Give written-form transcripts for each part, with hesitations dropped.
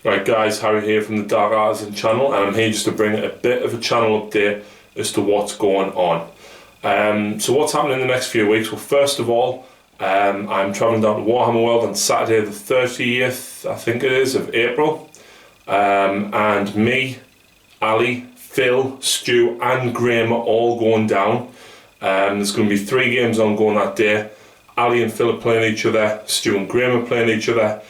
Right guys, Harry here from the Dark Artisan channel, and I'm here just to bring a bit of a channel update as to what's going on. So what's happening in the next few weeks? Well, first of all, I'm travelling down to Warhammer World on Saturday the 30th, I think it is, of April. And me, Ali, Phil, Stu and Graham are all going down. There's going to be 3 games ongoing that day. Ali and Phil are playing each other, Stu and Graham are playing each other,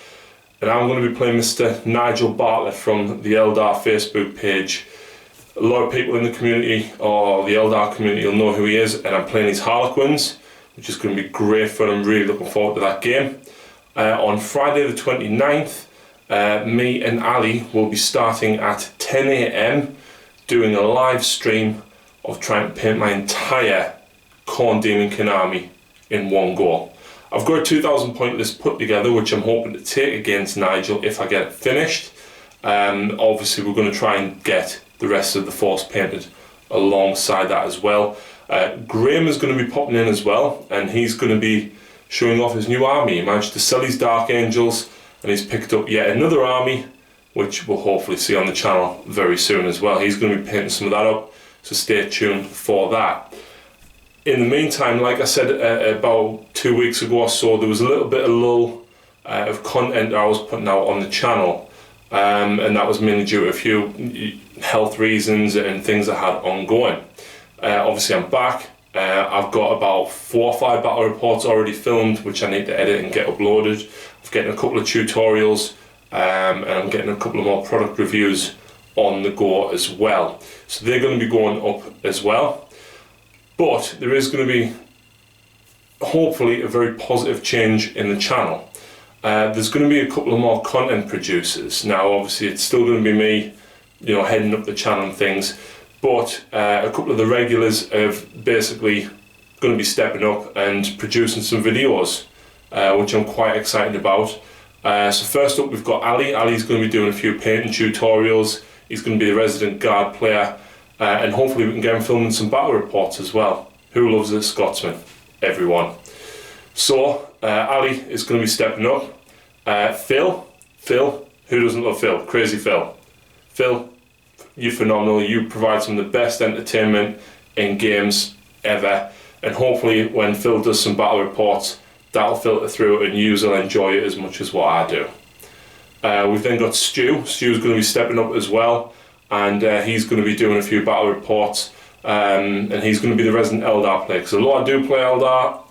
and I'm going to be playing Mr. Nigel Bartlett from the Eldar Facebook page. A lot of people in the community, or the Eldar community, will know who he is, and I'm playing his Harlequins, which is going to be great fun. I'm really looking forward to that game. On Friday the 29th, me and Ali will be starting at 10 AM doing a live stream of trying to paint my entire Khorne Demon King army in one go. I've got a 2,000 point list put together, which I'm hoping to take against Nigel if I get it finished. Obviously we're going to try and get the rest of the force painted alongside that as well. Graham is going to be popping in as well, and he's going to be showing off his new army. He managed to sell his Dark Angels, and he's picked up yet another army, which we'll hopefully see on the channel very soon as well. He's going to be painting some of that up, so stay tuned for that. In the meantime, like I said about 2 weeks ago or so, there was a little bit of lull of content I was putting out on the channel, and that was mainly due to a few health reasons and things I had ongoing. Obviously I'm back. I've got about 4 or 5 battle reports already filmed, which I need to edit and get uploaded. I'm getting a couple of tutorials, and I'm getting a couple of more product reviews on the go as well. So they're going to be going up as well. But there is going to be, hopefully, a very positive change in the channel. There's going to be a couple of more content producers. Now, obviously, it's still going to be me, heading up the channel and things. But a couple of the regulars are basically going to be stepping up and producing some videos, which I'm quite excited about. So first up, we've got Ali. Ali's going to be doing a few painting tutorials. He's going to be the resident guard player. And hopefully we can get him filming some battle reports as well. Who loves a Scotsman? Everyone. So Ali is going to be stepping up. Phil, who doesn't love Phil? Crazy Phil. Phil, you're phenomenal. You provide some of the best entertainment in games ever. And hopefully when Phil does some battle reports, that'll filter through and you will enjoy it as much as what I do. We've then got Stu. Stu's going to be stepping up as well. And he's going to be doing a few battle reports, and he's going to be the resident Eldar player, because although I do play Eldar,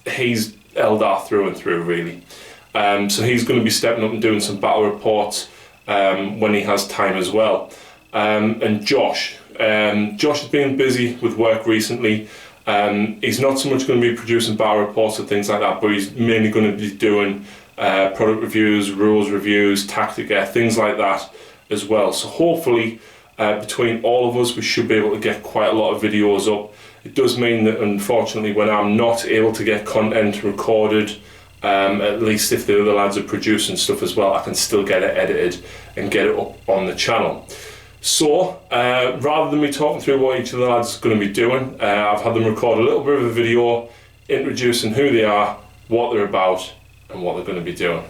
he's Eldar through and through really. So he's going to be stepping up and doing some battle reports when he has time as well. And Josh has been busy with work recently. He's not so much going to be producing battle reports and things like that, but he's mainly going to be doing product reviews, rules reviews, tactica, things like that as well. So hopefully between all of us we should be able to get quite a lot of videos up. It does mean that unfortunately when I'm not able to get content recorded, at least if the other lads are producing stuff as well, I can still get it edited and get it up on the channel. So rather than me talking through what each of the lads is going to be doing, I've had them record a little bit of a video introducing who they are, what they're about and what they're going to be doing.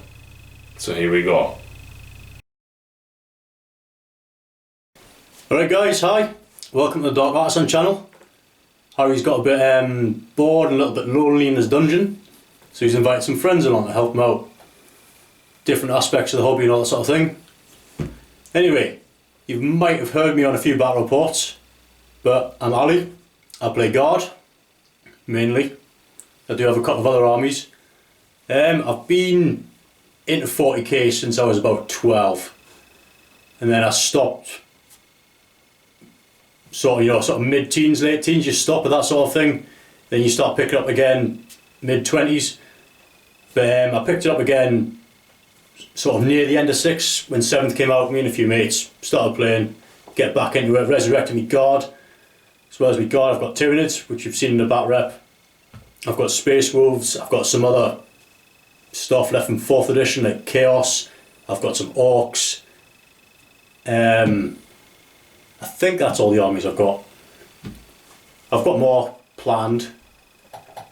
So here we go. Alright guys, hi, welcome to the Dark Artisan channel. Harry's got a bit bored and a little bit lonely in his dungeon, so he's invited some friends along to help him out. Different aspects of the hobby and all that sort of thing. Anyway, you might have heard me on a few battle reports, but I'm Ali. I play guard, mainly. I do have a couple of other armies. I've been into 40k since I was about 12, and then I stopped sort of mid-teens, late teens. You stop at that sort of thing, then you start picking up again mid-20s. But I picked it up again sort of near the end of 6, when 7th came out. Me and a few mates started playing, get back into it, resurrected me guard. As well as me guard, I've got Tyranids, which you've seen in the bat rep. I've got Space Wolves, I've got some other stuff left from 4th edition like Chaos. I've got some Orcs. I think that's all the armies I've got. I've got more planned.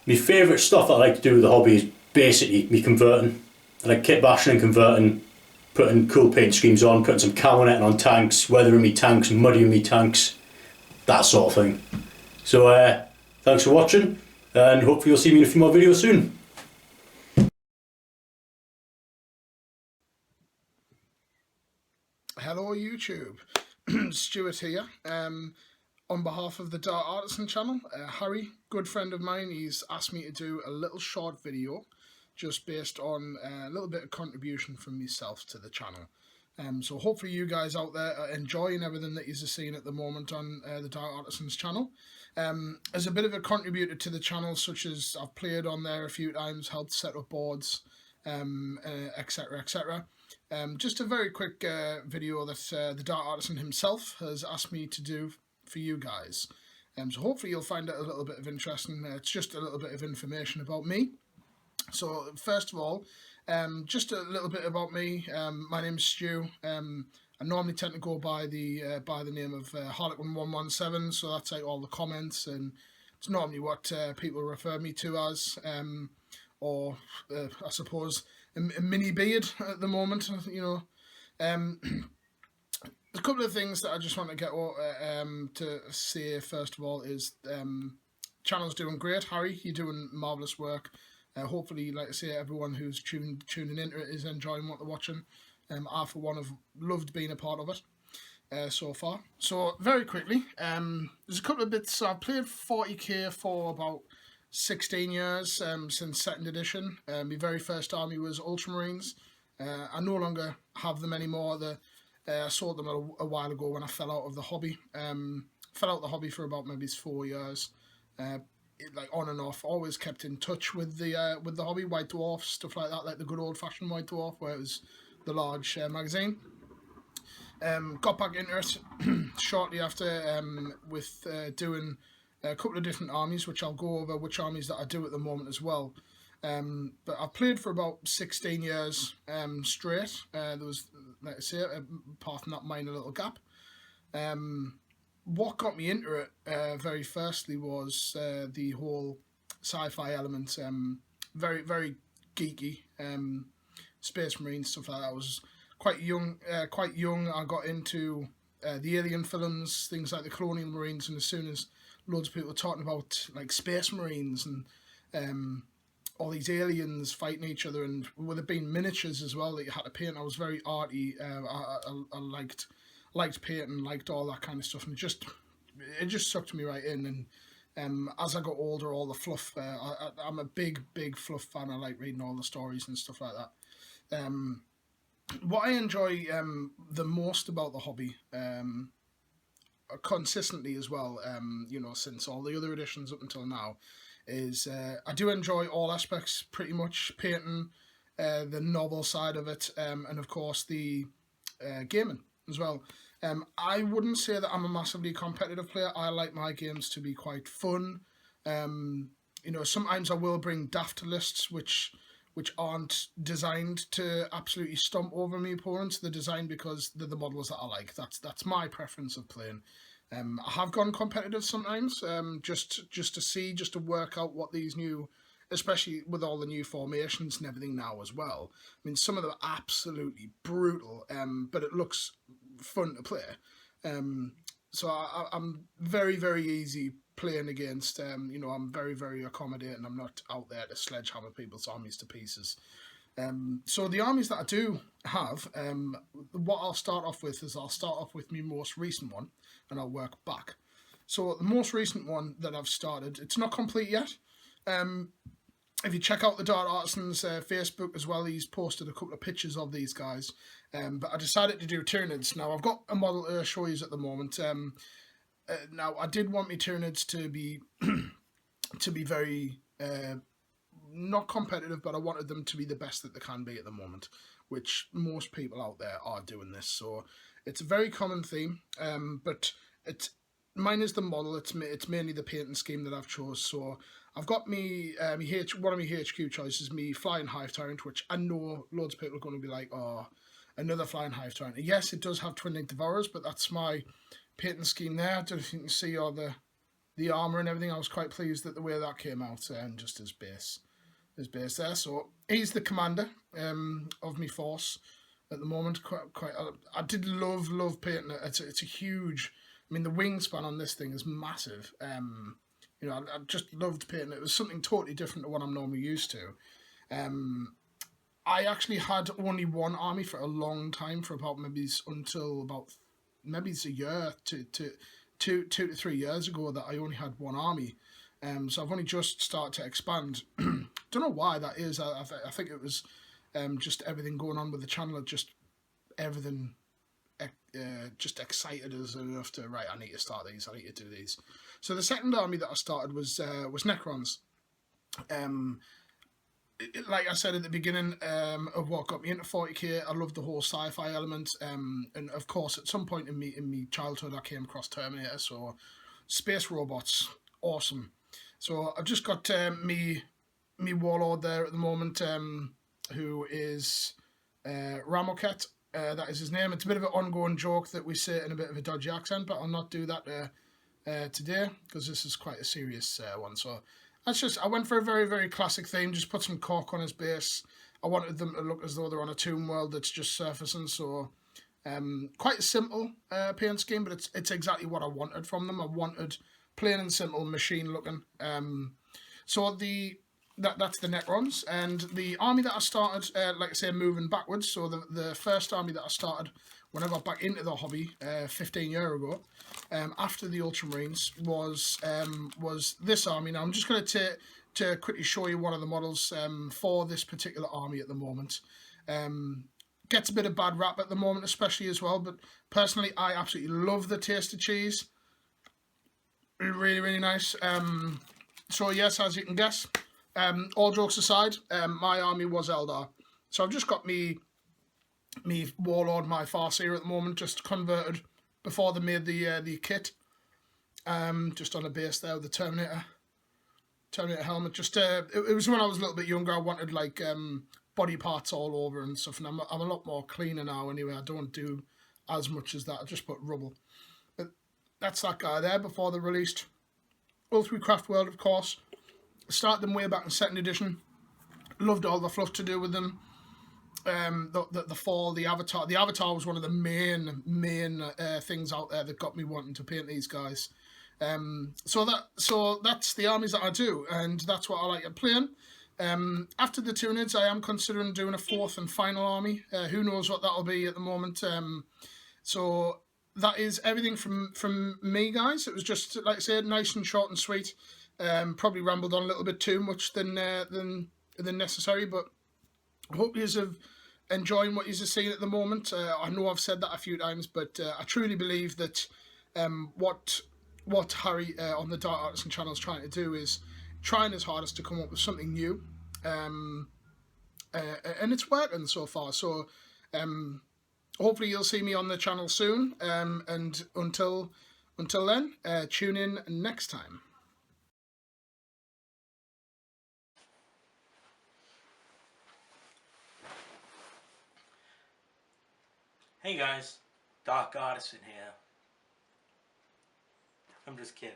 My favourite stuff that I like to do with the hobby is basically me converting. I like kit bashing and converting, putting cool paint schemes on, putting some camo netting on tanks, weathering me tanks, muddying me tanks, that sort of thing. So thanks for watching, and hopefully you'll see me in a few more videos soon. Hello YouTube, Stuart here. On behalf of the Dark Artisan channel, Harry, good friend of mine, he's asked me to do a little short video just based on a little bit of contribution from myself to the channel. So hopefully you guys out there are enjoying everything that you're seeing at the moment on the Dark Artisan's channel. As a bit of a contributor to the channel, such as I've played on there a few times, helped set up boards, etc, etc. Just a very quick video that the Dark Artisan himself has asked me to do for you guys. So hopefully you'll find it a little bit of interesting. It's just a little bit of information about me. So first of all, just a little bit about me. My name's Stu. I normally tend to go by the name of Harlequin117, so that's like all the comments, and it's normally what people refer me to as, or I suppose a mini beard at the moment, you know. A couple of things that I just want to get to say first of all is channel's doing great. Harry, you're doing marvellous work. Hopefully, like I say, everyone who's tuning into it is enjoying what they're watching. I, for one, have loved being a part of it so far. So, very quickly, there's a couple of bits. So I've played 40k for about 16 years since 2nd edition. My very first army was Ultramarines. I no longer have them anymore. I sold them a while ago when I fell out of the hobby. Fell out of the hobby for about maybe 4 years. Like on and off, always kept in touch with the hobby, White Dwarf, stuff like that, like the good old-fashioned White Dwarf, where it was the large magazine. Got back into it shortly after with doing a couple of different armies, which I'll go over which armies that I do at the moment as well. But I've played for about 16 years straight. There was, like I say, apart from that minor little gap. What got me into it very firstly was the whole sci-fi element. Very, very geeky. Space Marine stuff like that. I was quite young. I got into the Alien films, things like the Colonial Marines, and as soon as loads of people were talking about like Space Marines and all these aliens fighting each other, and with it being miniatures as well that you had to paint, I was very arty. I liked painting, liked all that kind of stuff, and it just sucked me right in. And as I got older, all the fluff. I'm a big fluff fan. I like reading all the stories and stuff like that. What I enjoy the most about the hobby, consistently as well, you know, since all the other editions up until now, is I do enjoy all aspects pretty much. Painting, the novel side of it, and of course the gaming as well. I wouldn't say that I'm a massively competitive player. I like my games to be quite fun. You know, sometimes I will bring daft lists which aren't designed to absolutely stomp over my opponents. They're designed because they're the models that I like. That's my preference of playing. I have gone competitive sometimes, just to see, just to work out what these new, especially with all the new formations and everything now as well. I mean, some of them are absolutely brutal, but it looks fun to play. So I'm very, very easy playing against. You know, I'm very, very accommodating. I'm not out there to sledgehammer people's armies to pieces. So the armies that I do have, what I'll start off with is I'll start off with my most recent one, and I'll work back. So the most recent one that I've started, it's not complete yet. If you check out the Dark Artisan's Facebook as well, he's posted a couple of pictures of these guys. But I decided to do Tyranids. Now, I've got a model to show you at the moment. Now, I did want my Tyranids to be to be very not competitive, but I wanted them to be the best that they can be at the moment, which most people out there are doing this. So it's a very common theme, but mine is the model. It's mainly the painting scheme that I've chose. So I've got me one of my HQ choices, me Flying Hive Tyrant, which I know loads of people are going to be like, oh, another Flying Hive Tyrant. Yes, it does have Twin-Link Devourers, but that's my painting scheme there. I don't know if you can see all the armour and everything. I was quite pleased at the way that came out, and just as base there. So he's the commander of my force. at the moment. I did love painting it. It's a huge. I mean, the wingspan on this thing is massive. I just loved painting it. It was something totally different to what I'm normally used to. I actually had only one army for a long time, for about until about maybe it's a year to 2 to 3 years ago that I only had one army. So I've only just started to expand. Don't know why that is. I think it was just everything going on with the channel. Everything just excited us enough to, right, I need to start these. I need to do these. So the second army that I started was Necrons. Like I said at the beginning of what got me into 40k, I loved the whole sci-fi element, and of course at some point in me childhood I came across Terminator, so space robots, awesome. So I've just got me warlord there at the moment, who is Ramoket. That is his name. It's a bit of an ongoing joke that we say it in a bit of a dodgy accent, but I'll not do that today because this is quite a serious one. So I went for a very, very classic theme, just put some cork on his base. I wanted them to look as though they're on a tomb world that's just surfacing, so quite a simple paint scheme, but it's exactly what I wanted from them. I wanted plain and simple machine looking. So that's the Necrons, and the army that I started, like I say, moving backwards. So the first army that I started when I got back into the hobby 15 years ago, after the Ultramarines, was this army. Now I'm just going to quickly show you one of the models for this particular army at the moment. Gets a bit of bad rap at the moment, especially as well, but personally I absolutely love the taste of cheese. Really, really nice. So yes, as you can guess, all jokes aside, my army was Eldar. So I've just got me warlord, my Farseer at the moment, just converted before they made the kit. Just on a base there with the Terminator helmet. Just it was when I was a little bit younger. I wanted like body parts all over and stuff, and I'm a lot more cleaner now anyway. I don't do as much as that. I just put rubble. But that's that guy there before they're released. All through Craft World, of course. Started them way back in 2nd edition. Loved all the fluff to do with them. The fall, the avatar. The avatar was one of the main things out there that got me wanting to paint these guys. So that's the armies that I do, and that's what I like at playing. After the Tunids, I am considering doing a 4th and final army. Who knows what that'll be at the moment. So that is everything from me, guys. It was just, like I said, nice and short and sweet. Probably rambled on a little bit too much than necessary, but I hope you have enjoying what you're seeing at the moment. I know I've said that a few times, but I truly believe that what Harry on the Dark Artisan channel is trying to do is trying his hardest to come up with something new, and it's working so far. So hopefully you'll see me on the channel soon, and until then, tune in next time. Hey guys, Dark Artisan here. I'm just kidding.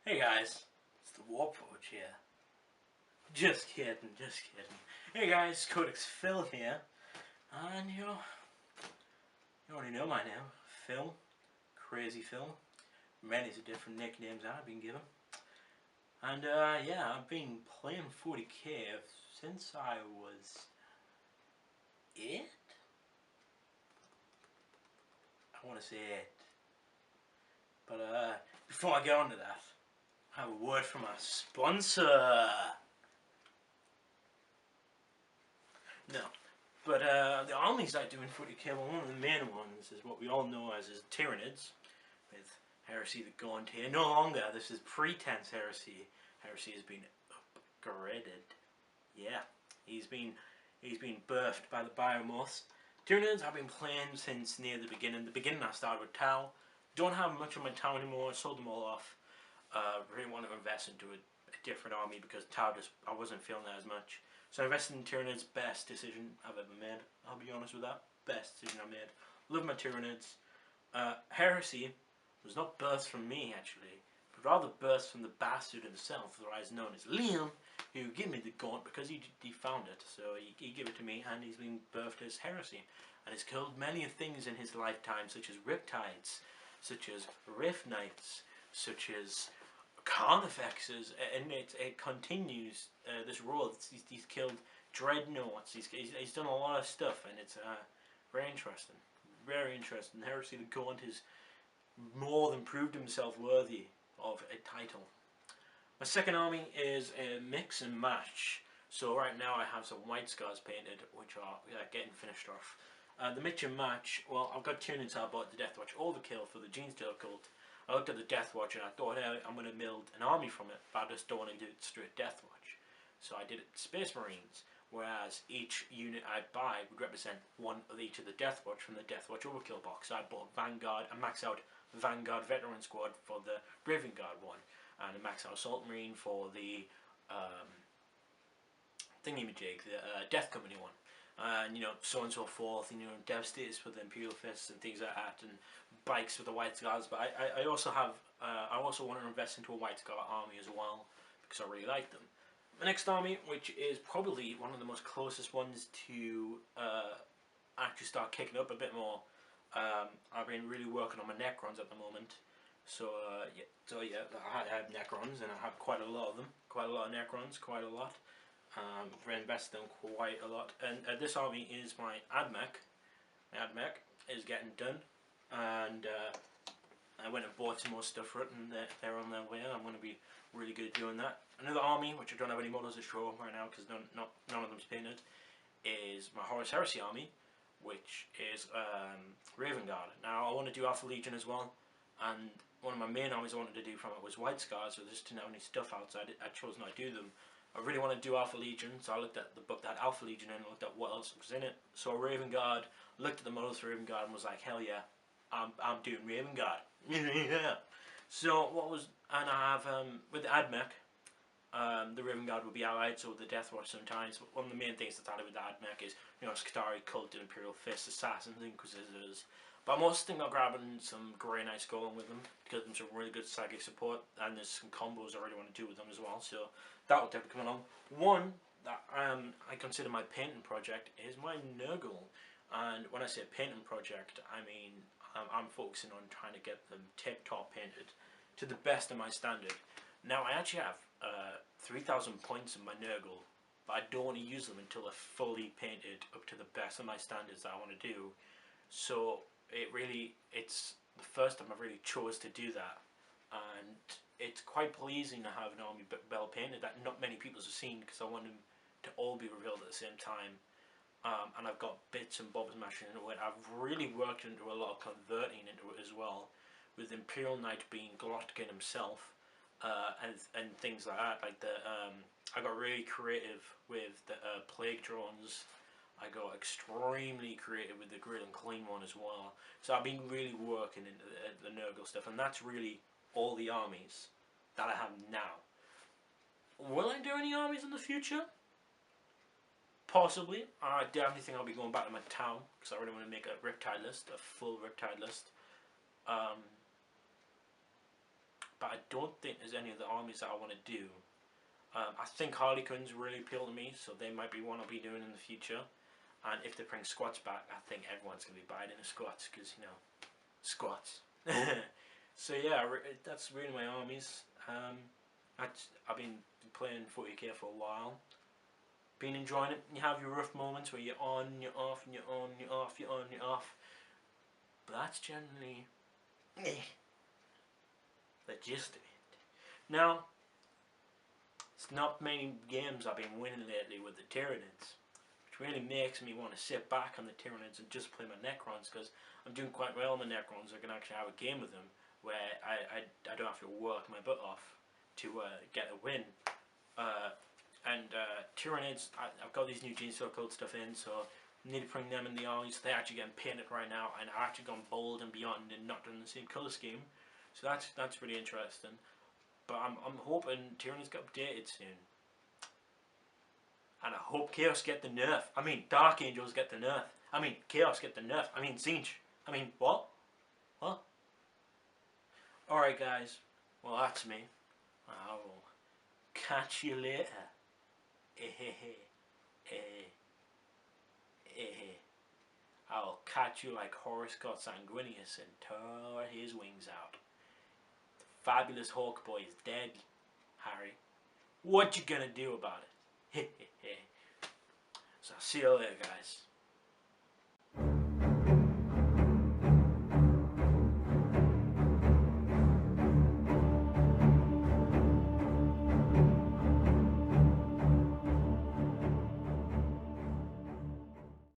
Hey guys, it's the Warforge here. Just kidding. Hey guys, Codex Phil here. And you already know my name, Phil. Crazy Phil. Many different nicknames I've been given. And yeah, I've been playing 40k since I was 8? I want to say 8. But before I get on to that, I have a word from our sponsor. No, but the armies I do in 40k, well, one of the main ones is what we all know as Tyranids, with Heresy the Gaunt here. No longer, this is pretense Heresy. Heresy has been upgraded. Yeah, he's been birthed by the Biomoths. Tyranids I've been playing since near the beginning. The beginning I started with Tau. Don't have much of my Tau anymore. I sold them all off. Really want to invest into a different army because Tau I wasn't feeling that as much. So I invested in Tyranids. Best decision I've ever made. I'll be honest with that. Best decision I made. Love my Tyranids. Heresy was not birthed from me actually, but rather burst from the bastard himself, otherwise known as Liam, who gave me the gaunt because he found it. So he gave it to me, and he's been birthed as heresy, and has killed many things in his lifetime, such as riptides, such as rift knights, such as carnifexes, and it continues this road. He's killed dreadnoughts. He's done a lot of stuff, and it's very interesting. Very interesting. Heresy the Gaunt has more than proved himself worthy of a title. My second army is a mix and match. So right now I have some white scars painted, which are getting finished off. The mix and match, well, I've got Tyranids I bought the Deathwatch Overkill for the Genestealer cult. I looked at the Deathwatch and I thought, hey, I'm going to build an army from it, but I just don't want to do it straight Deathwatch. So I did it Space Marines, whereas each unit I buy would represent one of each of the Deathwatch from the Deathwatch Overkill box. So I bought Vanguard, I maxed out Vanguard Veteran Squad for the Raven Guard one, and a maxed out Assault Marine for the thingamajig, the Death Company one. And you know, so on and so forth, you know, Devastators for the Imperial Fists and things like that, and bikes for the White Scars. But I also have, I also want to invest into a White Scar army as well, because I really like them. The next army, which is probably one of the most closest ones to actually start kicking up a bit more, I've been really working on my Necrons at the moment. So yeah, I have Necrons, and I have quite a lot of them, quite a lot of Necrons, quite a lot. I've invested in quite a lot, and this army is my AdMech. My AdMech is getting done, and I went and bought some more stuff for it, and they're on their way. I'm going to be really good at doing that. Another army, which I don't have any models to show right now because none of them's painted, is my Horus Heresy army, which is Raven Guard. Now I want to do Alpha Legion as well, and one of my main armies I wanted to do from it was White Scars, so I just didn't have any stuff out, so I chose not to do them. I really want to do Alpha Legion, so I looked at the book that had Alpha Legion in and looked at what else was in it. So Raven Guard, looked at the models for Raven Guard and was like, hell yeah, I'm doing Raven Guard. Yeah. So what was, and I have, with the AdMech, the Raven Guard will be allied, so with the Deathwatch sometimes. But one of the main things that's added with the AdMech is, you know, Skitarii, Cult, Imperial Fist, Assassins, Inquisitors. But I'm also thinking about grabbing some Grey Knights going with them, to give them some really good psychic support, and there's some combos I really want to do with them as well, so that will definitely come along. One that I consider my painting project is my Nurgle, and when I say painting project, I mean I'm focusing on trying to get them tip-top painted to the best of my standard. Now I actually have 3,000 points in my Nurgle, but I don't want to use them until they're fully painted up to the best of my standards that I want to do. So it's the first time I've really chose to do that, and it's quite pleasing to have an army well painted that not many people have seen, because I want them to all be revealed at the same time. And I've got bits and bobs mashing into it. I've really worked into a lot of converting into it as well, with Imperial Knight being Glotkin himself, and things like that. Like I got really creative with the Plague Drones. I got extremely creative with the Grill and Clean one as well. So I've been really working into the Nurgle stuff, and that's really all the armies that I have now. Will I do any armies in the future? Possibly. I definitely think I'll be going back to my town, because I really want to make a Riptide list, a full Riptide list. But I don't think there's any of the armies that I want to do. I think Harlequins really appeal to me, so they might be one I'll be doing in the future. And if they bring squats back, I think everyone's going to be buying into squats, because, you know, squats. So yeah, that's really my armies. I've been playing 40k for a while. Been enjoying it. You have your rough moments where you're on, you're off, and you're on, you're off, you're on, you're off. But that's generally the gist of it. Now, it's not many games I've been winning lately with the Tyranids, which really makes me want to sit back on the Tyranids and just play my Necrons, because I'm doing quite well on the Necrons. I can actually have a game with them where I don't have to work my butt off to get a win. Tyranids, I've got these new Genestealer code stuff in, so I need to bring them in the armies. They're actually getting painted right now, and I've actually gone bold and beyond and not done the same colour scheme. So that's really interesting. But I'm hoping Tyranids get updated soon. And I hope Chaos get the nerf. I mean, Dark Angels get the nerf. I mean, Chaos get the nerf. I mean, Siege. I mean, what? What? Alright guys. Well, that's me. I will catch you later. I'll catch you like Horace got Sanguinius and tore his wings out. The fabulous Hawk Boy is dead, Harry. What you gonna do about it? So I'll see you later, guys.